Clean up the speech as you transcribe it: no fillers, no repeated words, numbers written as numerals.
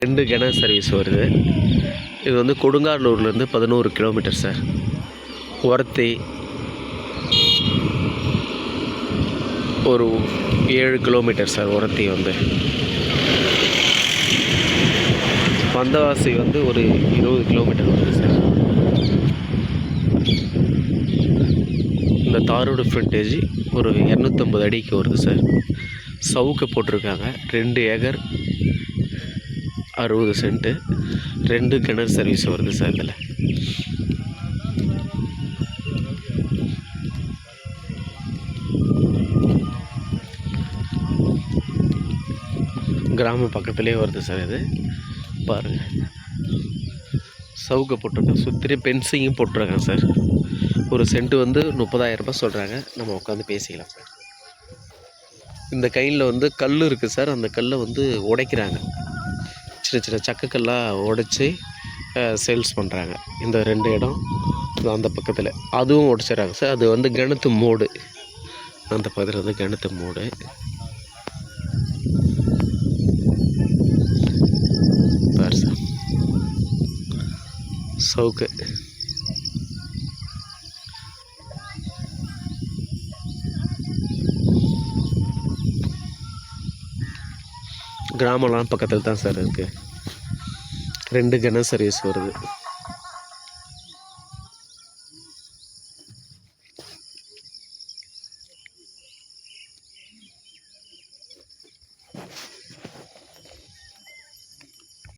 2 கன சர்வீஸ் வருது. இது வந்து கொடுங்காலூர்லேருந்து 11 கிலோமீட்டர் சார். ஒரத்தி ஒரு 7 கிலோமீட்டர் சார். ஒரத்தி வந்து வந்தவாசி வந்து ஒரு 20 கிலோமீட்டர் வருது சார். இந்த தாரோட ஃப்ரண்டேஜ் ஒரு 250 அடிக்கு வருது சார். சவுக்கு போட்டிருக்காங்க. 2 ஏக்கர் 60 சென்ட்டு. 2 கிணறு சர்வீஸ் வருது சார். இதில் கிராமம் பக்கத்துலேயே வருது சார். இது பாருங்கள், சவுக்கு போட்டிருக்கேன். சுற்றி பென்சிங்கும் போட்டிருக்கேன் சார். ஒரு சென்ட்டு வந்து 30,000 ரூபாய் சொல்கிறாங்க. நம்ம உட்காந்து பேசிக்கலாம் சார். இந்த கையில் வந்து கல் இருக்குது சார். அந்த கல்லை வந்து உடைக்கிறாங்க. சின்ன சின்ன சக்கக்கல்லாக உடைச்சி சேல்ஸ் பண்ணுறாங்க. இந்த 2 இடம் அந்த பக்கத்தில் அதுவும் உடைச்சிட்றாங்க சார். அது வந்து கிணத்து மூடு. அந்த பக்கத்தில் வந்து கிணத்து மூடு. பாரு சார், சவுக்கு கிராமம்லாம் பக்கத்தில் தான் சார் இருக்குது. 2 கன சர்வீஸ் வருது.